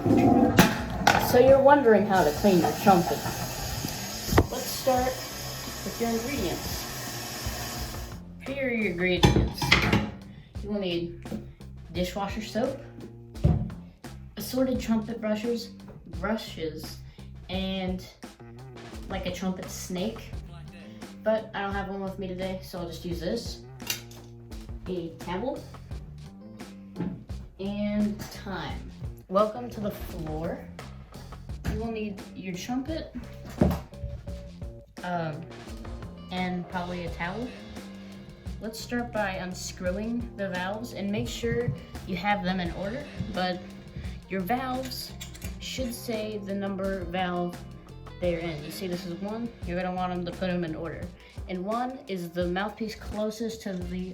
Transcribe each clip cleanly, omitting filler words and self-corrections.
So you're wondering how to clean your trumpet. Let's start with your ingredients. Here are your ingredients. You will need dishwasher soap, assorted trumpet brushes, and like a trumpet snake. But I don't have one with me today, so I'll just use this. A towel and time. Welcome to the floor. You will need your trumpet and probably a towel. Let's start by unscrewing the valves and make sure you have them in order, but your valves should say the number valve they're in. You see this is 1, you're gonna want them to put them in order. And 1 is the mouthpiece closest to the,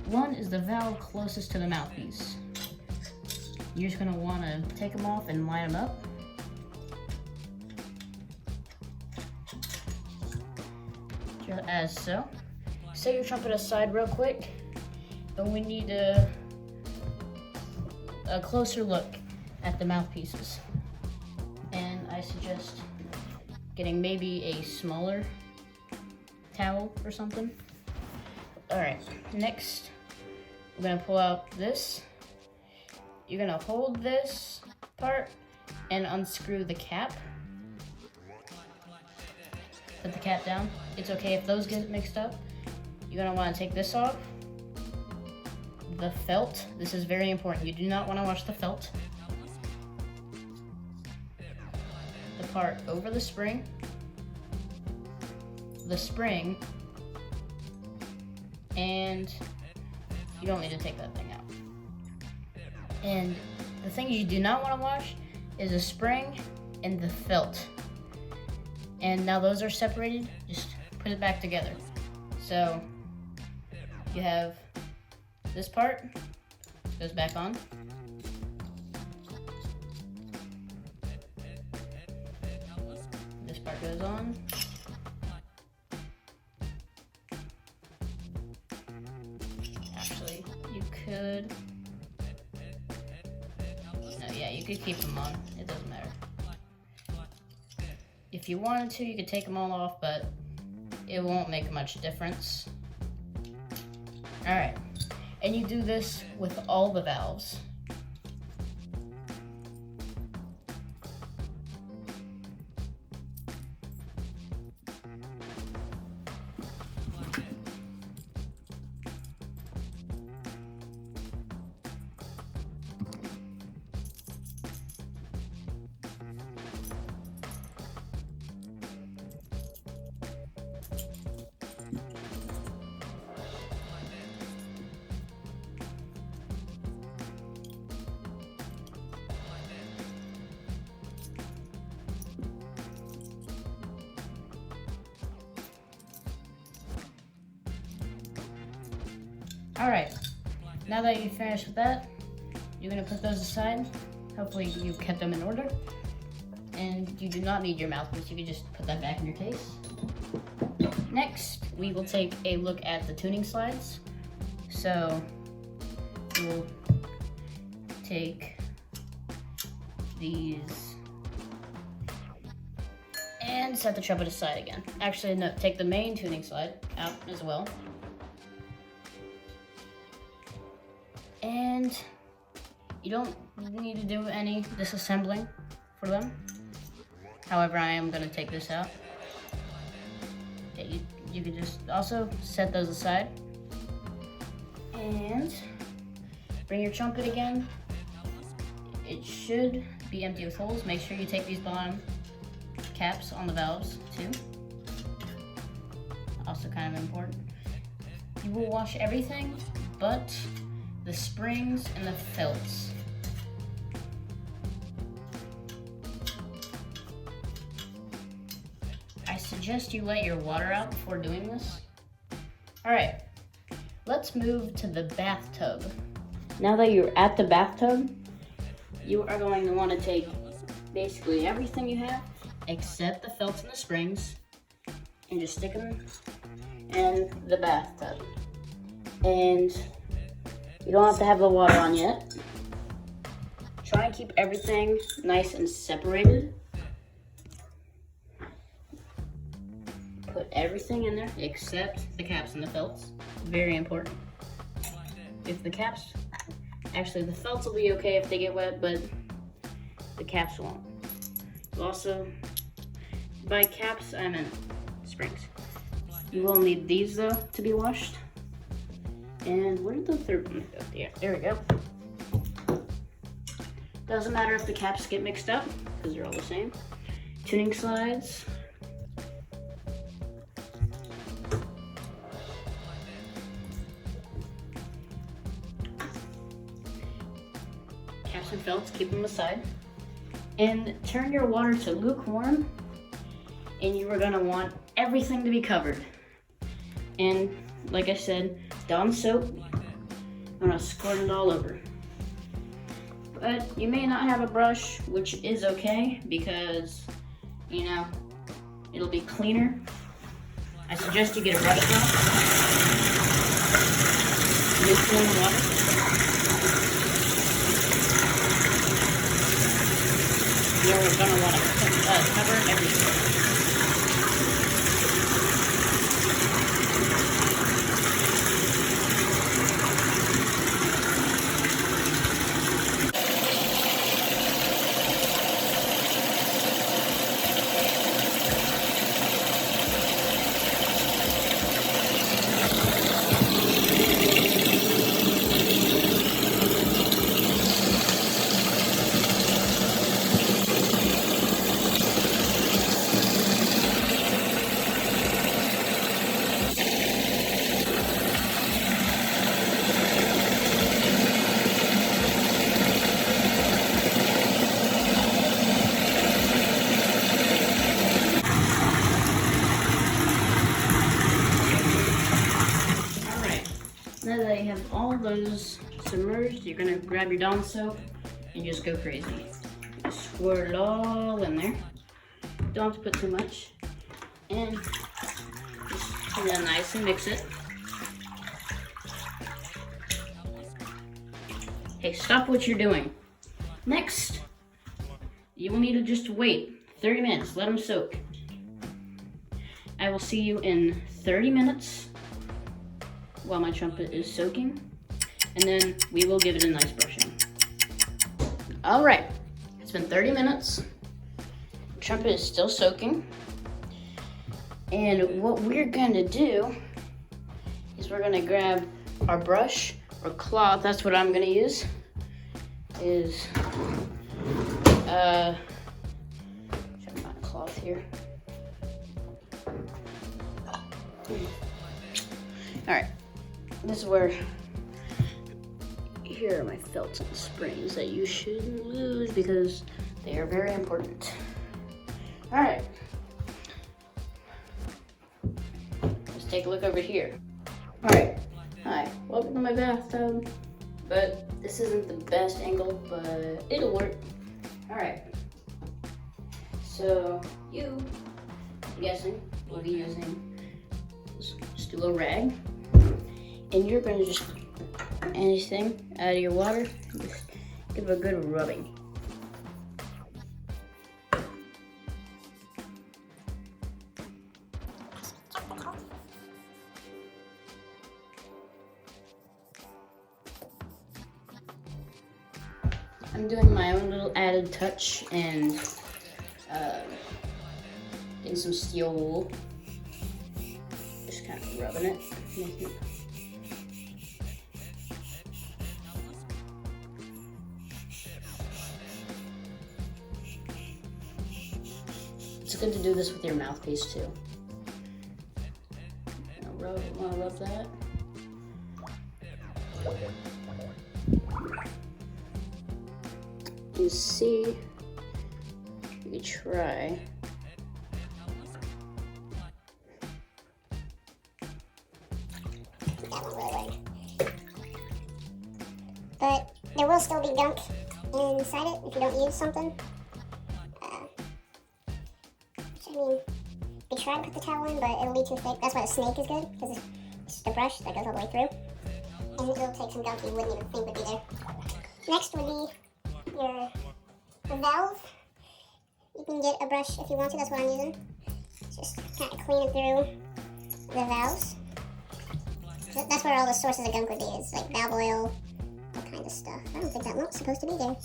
one is the valve closest to the mouthpiece. You're just gonna wanna take them off and line them up. Just as so. Set your trumpet aside real quick, and we need a closer look at the mouthpieces. And I suggest getting maybe a smaller towel or something. All right, next, we're gonna pull out this. You're gonna hold this part and unscrew the cap. Put the cap down. It's okay if those get mixed up. You're gonna wanna take this off. The felt, this is very important. You do not wanna wash the felt. The part over the spring, and you don't need to take that thing out. And the thing you do not wanna wash is the spring and the felt. And now those are separated, just put it back together. So you have this part, goes back on. This part goes on. Actually, you could, no, yeah, you could keep them on, it doesn't matter. If you wanted to, you could take them all off, but it won't make much difference. All right, and you do this with all the valves. All right, now that you've finished with that, you're gonna put those aside. Hopefully you kept them in order. And you do not need your mouthpiece, you can just put that back in your case. Next, we will take a look at the tuning slides. So we'll take these and set the trumpet aside again. Actually, no, take the main tuning slide out as well. And you don't need to do any disassembling for them. However, I am gonna take this out. Okay, you can just also set those aside. And bring your trumpet again. It should be empty with holes. Make sure you take these bottom caps on the valves too. Also kind of important. You will wash everything but the springs and the felts. I suggest you let your water out before doing this. All right, let's move to the bathtub. Now that you're at the bathtub, you are going to want to take basically everything you have except the felts and the springs and just stick them in the bathtub. And you don't have to have the water on yet. Try and keep everything nice and separated. Put everything in there except the caps and the felts. Very important. If the caps, actually the felts will be okay if they get wet, but the caps won't. Also, by caps, I meant springs. You will need these though to be washed. And where did the third one go? Yeah, there we go. Doesn't matter if the caps get mixed up, because they're all the same. Tuning slides. Caps and felts, keep them aside. And turn your water to lukewarm, and you are gonna want everything to be covered. And like I said, Dawn soap, I'm gonna squirt it all over. But you may not have a brush, which is okay because, you know, it'll be cleaner. I suggest you get a brush though. Lukewarm water. You're gonna want to cover everything. Now that you have all those submerged, you're gonna grab your Dawn soap and just go crazy. Just squirt it all in there. Don't have to put too much. And just nicely mix it. Hey, stop what you're doing. Next, you will need to just wait 30 minutes, let them soak. I will see you in 30 minutes while my trumpet is soaking, and then we will give it a nice brushing. All right, it's been 30 minutes. The trumpet is still soaking. And what we're gonna do is we're gonna grab our brush or cloth, that's what I'm gonna use, is, try to find a cloth here. All right. This is where, here are my felts and springs that you shouldn't lose because they are very important. All right, let's take a look over here. All right, hi, welcome to my bathtub, but this isn't the best angle, but it'll work. All right, so you, I'm guessing, will be using just a little rag. And you're going to just anything out of your water, just give it a good rubbing. I'm doing my own little added touch and getting some steel wool. Just kind of rubbing it, making it. It's good to do this with your mouthpiece too. Want to rub that? You see, you try. But there will still be gunk inside it if you don't use something. I mean, we try to put the towel in, but it'll be too thick. That's why a snake is good, because it's just a brush that goes all the way through. And it'll take some gunk you wouldn't even think would be there. Next would be your valve. You can get a brush if you want to, that's what I'm using. Just kind of clean it through the valves. That's where all the sources of gunk would be, is like valve oil, all kind of stuff. I don't think that was supposed to be there.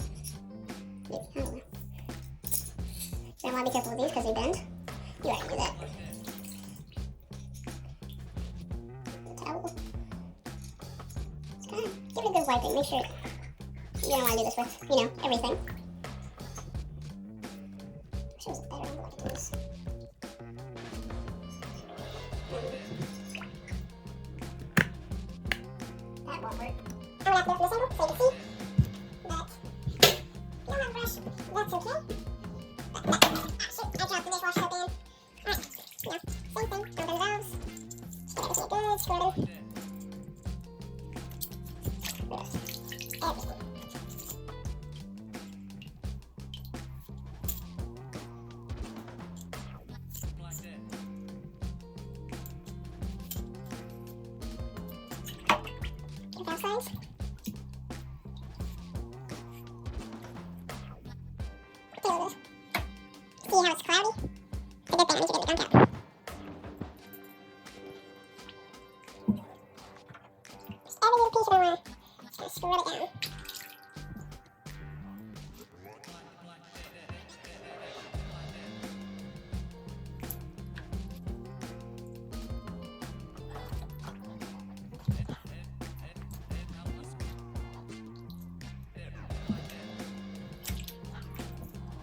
Maybe, I don't know. So I want to be careful with these because they bend. You already knew that. The towel. Just kind of give it a good wiping. Make sure you don't want to do this with, you know, everything. Wish it was a better angle to use. That won't work. I'm gonna have to go from this angle so you can see. But if you don't have a brush, that's okay. Shoot, I dropped the dishwasher open. Alright, now, same thing, open the valves. Just get everything good, screw it in. Everything. Get the valve sides. See how it's cloudy? It's a good thing, I need to get the gunk out. Just every little piece of it, just kind of screw it down. Once you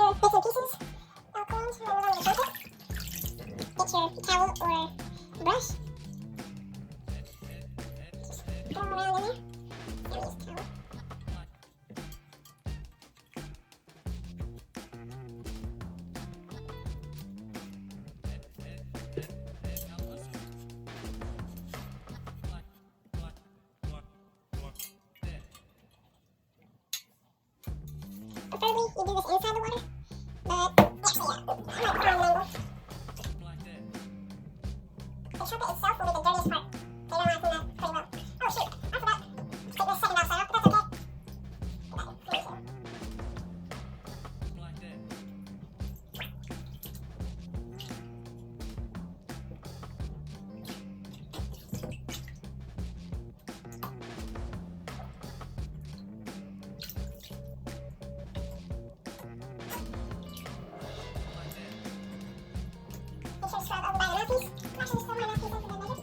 got all your bits and pieces all cleaned, we're going to move on to the trumpet. Get your towel or brush. Just throw them around in there. And use the towel. Preferably, you do this inside the water, but actually, yeah, I might put on an angle. The trumpet itself will be the dirtiest part, so you don't want to clean that pretty well. Oh shoot, I forgot to take this second valve side out, but that's okay. Put that in. Make sure to scrub over by the mouthpiece. I'm actually still my mouthpiece in for the measures.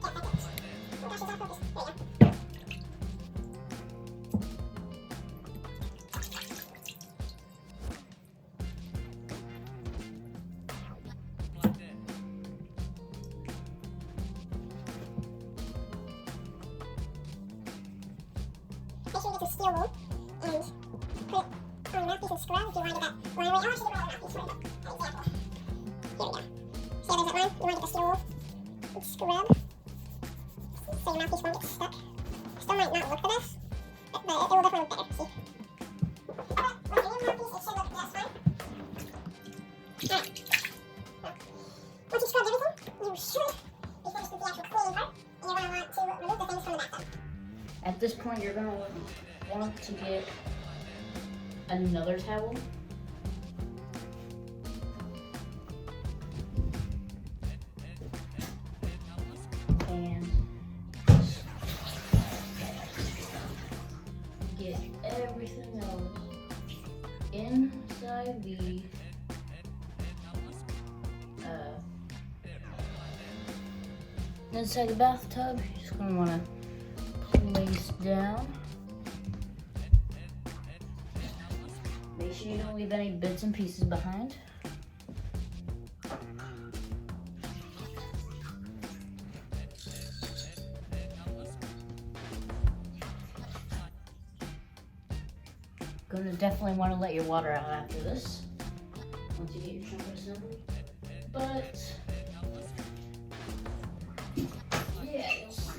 Can't find it. Oh gosh, it's not focused. There you go. Make sure you get some steel wool and put it on the mouthpiece and scrub if you want to get that line away. Oh, actually, you don't want the mouthpiece. Where did it go? An example. Here we go. See how there's that line? You want to get the steel wool and scrub so your mouthpiece won't get stuck. Still might not look the best, but it will definitely look better. See? But with your new mouthpiece, it should look just fine. Alright. Now, once you've scrubbed everything, you should be finished with the actual cleaning part, and you're going to want to remove the things from the bathtub. At this point, you're going to want to get another towel. And get everything else inside the bathtub. You're just going to want to place down. Make sure you don't leave any bits and pieces behind. Gonna definitely want to let your water out after this, once you get your trumpet assembled. But yeah, you'll see.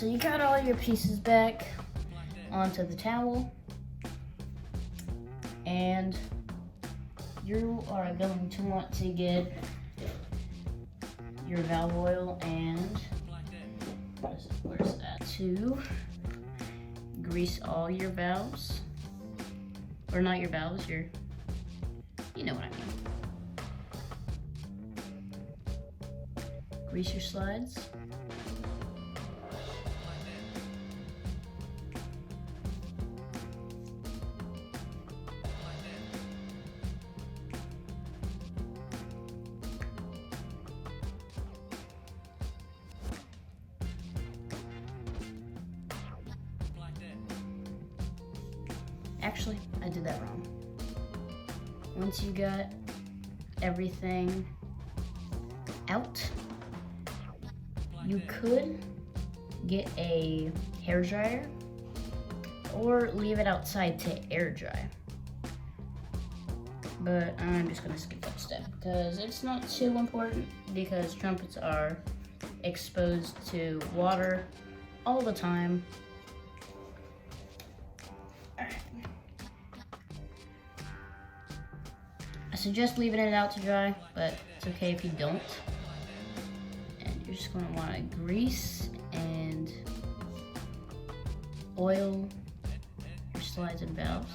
so you got all your pieces back onto the towel, and you are going to want to get your valve oil and where's that, to grease all your valves, or not your valves, you know what I mean. Grease your slides. Actually, I did that wrong. Once you got everything out, you could get a hair dryer or leave it outside to air dry. But I'm just gonna skip that step because it's not too important, because trumpets are exposed to water all the time. I suggest leaving it out to dry, but it's okay if you don't. And you're just going to want to grease and oil your slides and valves.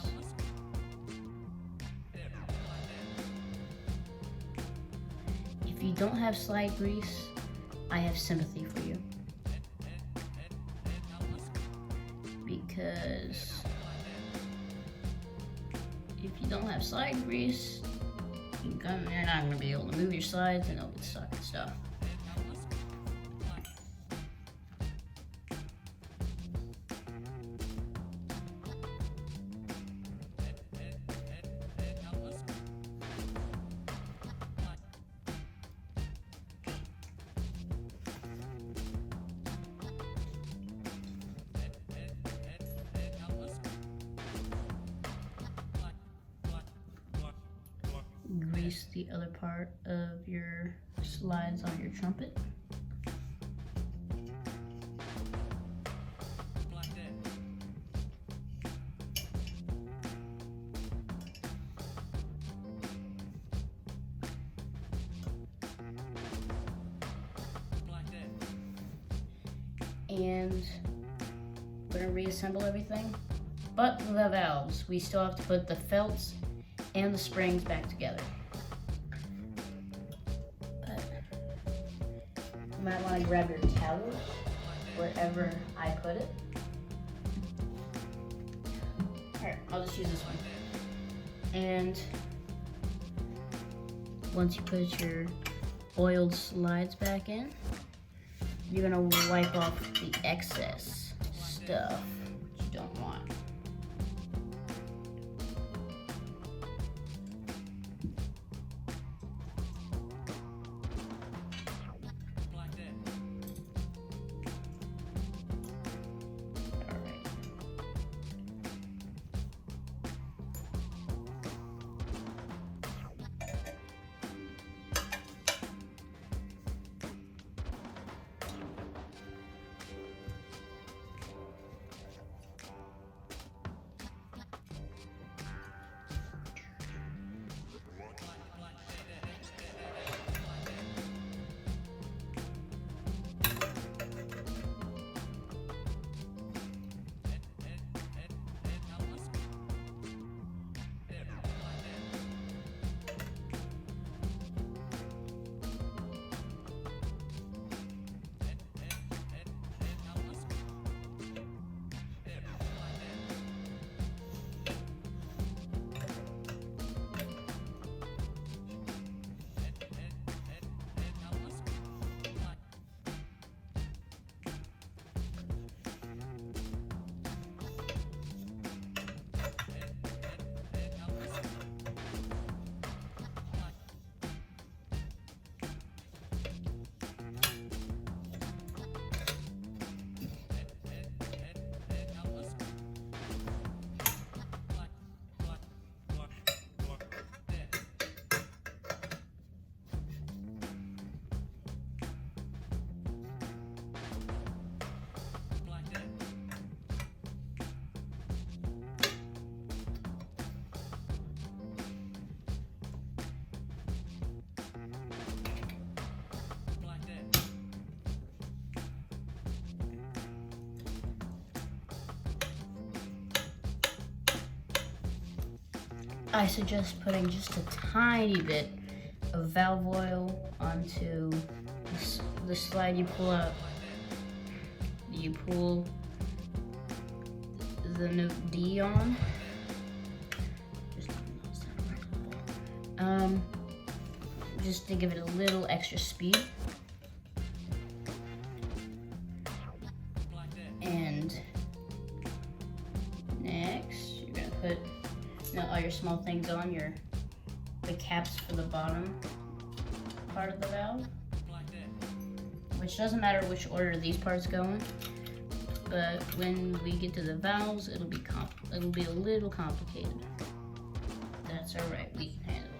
If you don't have slide grease, I have sympathy for you. Because if you don't have slide grease, you're not going to be able to move your slides and it'll get stuck and stuff. Grease the other part of your slides on your trumpet. And we're gonna reassemble everything, but the valves. We still have to put the felts and the springs back together. But you might want to grab your towel wherever I put it. Here, I'll just use this one. And once you put your oiled slides back in, you're gonna wipe off the excess stuff you don't want. I suggest putting just a tiny bit of valve oil onto the slide you pull out. You pull the note D on. Just to give it a little extra speed. And next, you're gonna put all your small things on, the caps for the bottom part of the valve, which doesn't matter which order these parts go in, but when we get to the valves, it'll be a little complicated. That's all right, we can handle it.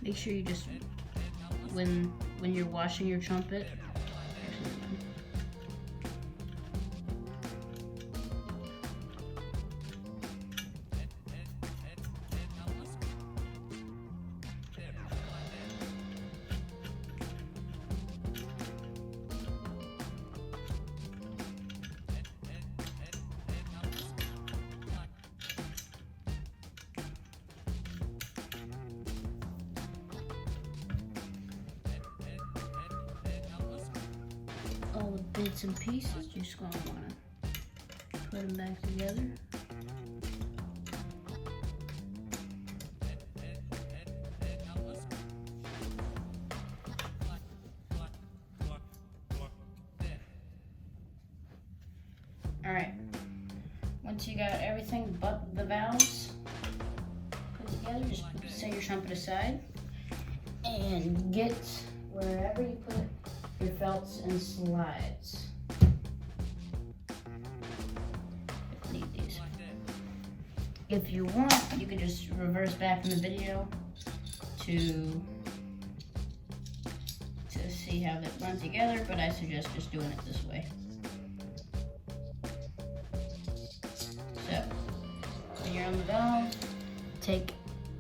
Make sure you just, when you're washing your trumpet, all the bits and pieces, you're just gonna wanna put them back together. All right, once you got everything but the valves put together, just set your trumpet aside and get wherever you put your felts and slides. Need these. If you want, you can just reverse back in the video to see how they run together, but I suggest just doing it this way. So, when you're on the valve, take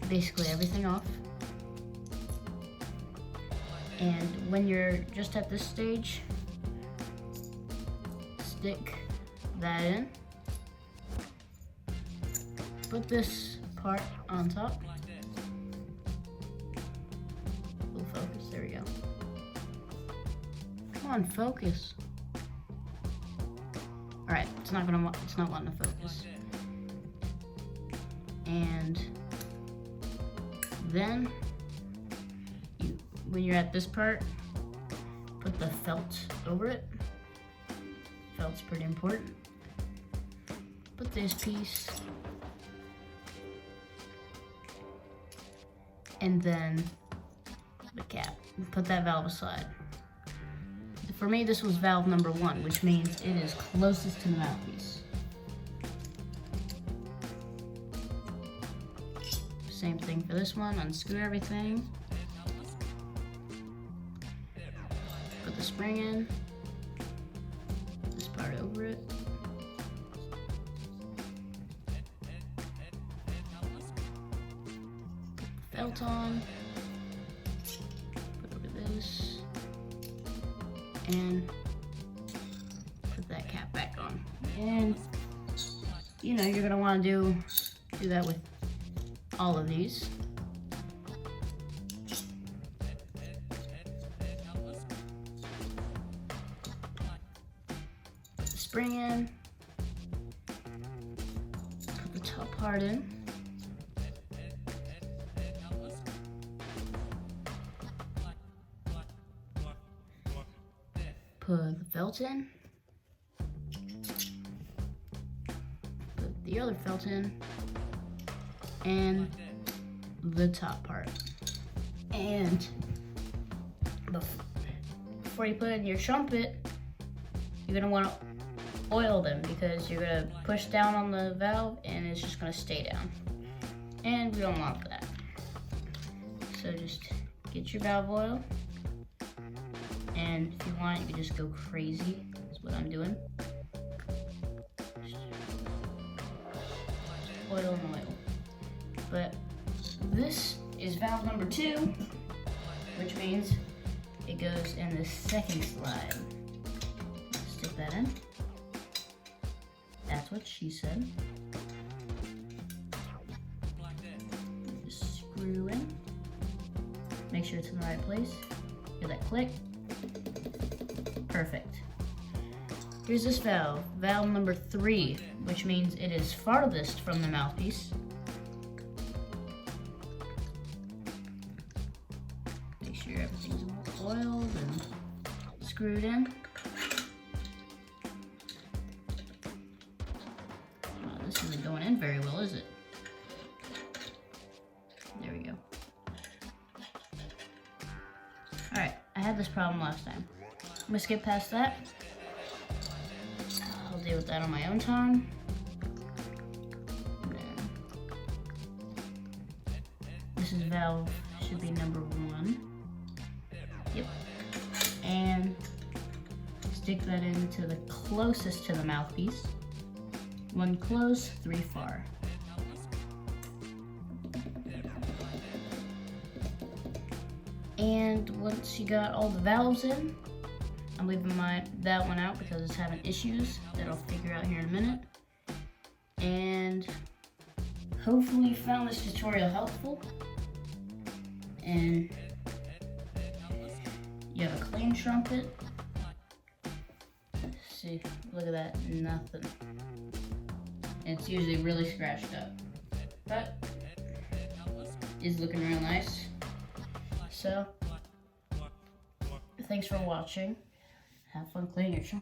basically everything off. And when you're just at this stage, stick that in. Put this part on top. Full focus, there we go. Come on, focus. All right, it's not wanting to focus. And then, when you're at this part, put the felt over it. Felt's pretty important. Put this piece, and then the cap. Put that valve aside. For me, this was valve number 1, which means it is closest to the mouthpiece. Same thing for this one, unscrew everything. Put the spring in, this part over it. Put the felt on, put over this, and put that cap back on. And you know, you're gonna wanna do that with all of these. Spring in, put the top part in, put the felt in, put the other felt in, and the top part. And before you put in your trumpet, you're gonna want to oil them, because you're gonna push down on the valve and it's just gonna stay down, and we don't want that. So just get your valve oil And if you want, you can just go crazy, is what I'm doing. Oil and oil. But this is valve number 2, which means it goes in the second slide. Stick that in. That's what she said. Just screw in. Make sure it's in the right place. Hear that click? Perfect. Here's this valve, valve number 3, which means it is farthest from the mouthpiece. Make sure everything's oiled and screwed in. Oh, this isn't going in very well, is it? There we go. Alright, I had this problem last time. I'm gonna skip past that. I'll deal with that on my own time. This is valve, should be number 1. Yep. And stick that into the closest to the mouthpiece. 1 close, 3 far. And once you got all the valves in, I'm leaving that one out because it's having issues that I'll figure out here in a minute. And hopefully you found this tutorial helpful. And you have a clean trumpet. See, look at that, nothing. And it's usually really scratched up. But it's looking real nice. So, thanks for watching. Have fun cleaning your trumpet.